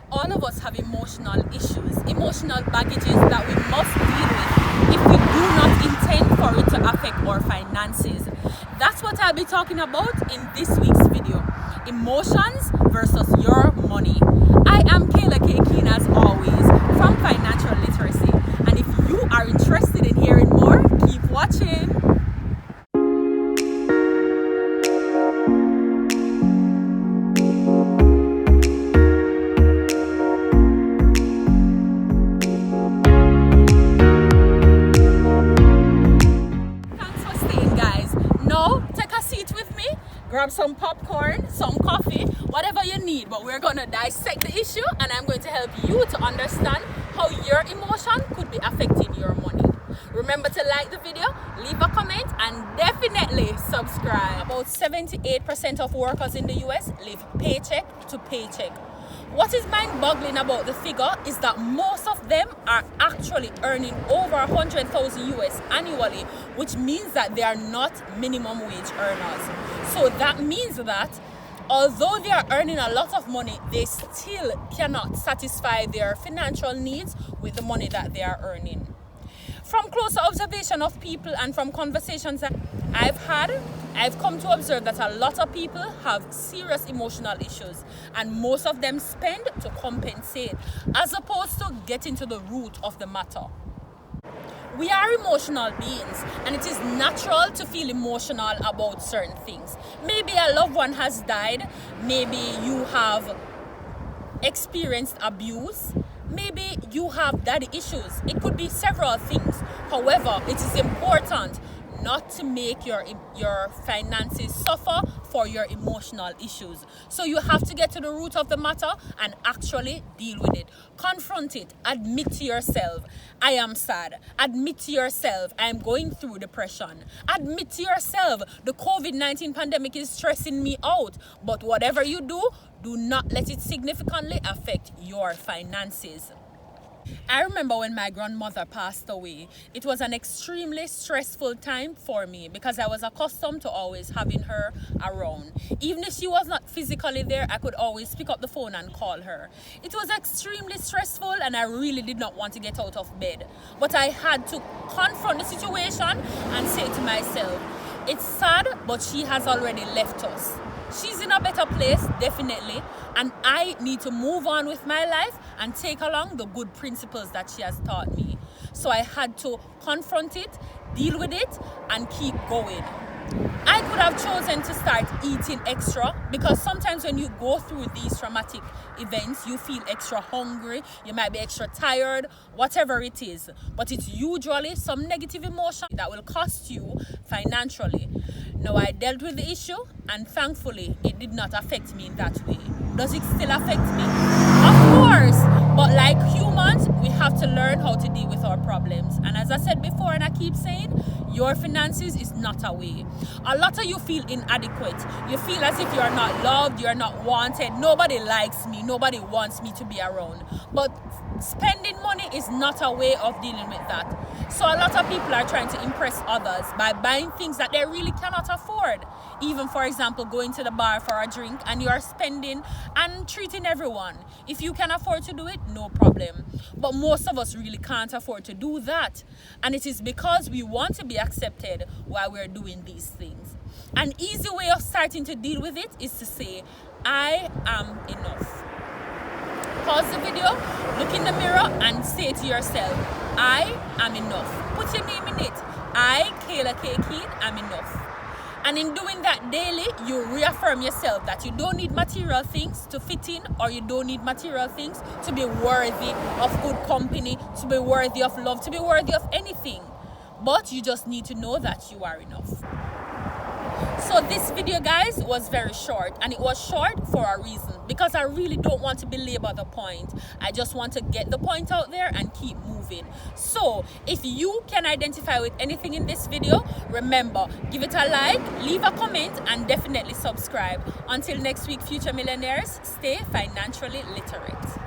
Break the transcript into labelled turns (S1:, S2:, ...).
S1: All of us have emotional issues, emotional baggages that we must deal with if we do not intend for it to affect our finances. That's what I'll be talking about in this week's video. Emotions versus your money. I am Kayla.K.Keane as always from Financial Literacy. And if you are interested in hearing more, keep watching. Grab some popcorn, some coffee, whatever you need, but we're going to dissect the issue and I'm going to help you to understand how your emotion could be affecting your money. Remember to like the video, leave a comment and definitely subscribe. About 78% of workers in the US live paycheck to paycheck. What is mind-boggling about the figure is that most of them are actually earning over 100,000 US annually, which means that they are not minimum wage earners. So that means that although they are earning a lot of money, they still cannot satisfy their financial needs with the money that they are earning. From closer observation of people and from conversations that I've had, I've come to observe that a lot of people have serious emotional issues and most of them spend to compensate as opposed to getting to the root of the matter. We are emotional beings and it is natural to feel emotional about certain things. Maybe a loved one has died, maybe you have experienced abuse, maybe you have daddy issues. It could be several things. However, it is important not to make your finances suffer for your emotional issues. So you have to get to the root of the matter and actually deal with it. Confront it. Admit to yourself, I am sad. Admit to yourself, I am going through depression. Admit to yourself, the COVID-19 pandemic is stressing me out. But whatever you do, do not let it significantly affect your finances. I remember when my grandmother passed away, it was an extremely stressful time for me because I was accustomed to always having her around. Even if she was not physically there, I could always pick up the phone and call her. It was extremely stressful and I really did not want to get out of bed. But I had to confront the situation and say to myself, it's sad, but she has already left us. She's in a better place, definitely, and I need to move on with my life and take along the good principles that she has taught me. So I had to confront it, deal with it, and keep going. I could have chosen to start eating extra because sometimes when you go through these traumatic events, you feel extra hungry, you might be extra tired, whatever it is. But it's usually some negative emotion that will cost you financially. Now, I dealt with the issue and thankfully it did not affect me in that way. Does it still affect me? Of course, but like humans, we have to learn how to deal with our problems. And as I said before and I keep saying, your finances is not a way. A lot of you feel inadequate. You feel as if you're not loved, you're not wanted. Nobody likes me, nobody wants me to be around. But spending money is not a way of dealing with that. So a lot of people are trying to impress others by buying things that they really cannot afford. Even, for example, going to the bar for a drink and you are spending and treating everyone. If you can afford to do it, no problem. But most of us really can't afford to do that. And it is because we want to be accepted while we're doing these things. An easy way of starting to deal with it is to say, I am enough. Pause the video, look in the mirror and say to yourself, I am enough. Put your name in it. I, Kayla.K.Keane, am enough. And in doing that daily, you reaffirm yourself that you don't need material things to fit in, or you don't need material things to be worthy of good company, to be worthy of love, to be worthy of anything. But you just need to know that you are enough. So this video, guys, was very short, and it was short for a reason because I really don't want to belabor the point. I just want to get the point out there and keep moving. So if you can identify with anything in this video, remember, give it a like, leave a comment, and definitely subscribe. Until next week, future millionaires, stay financially literate.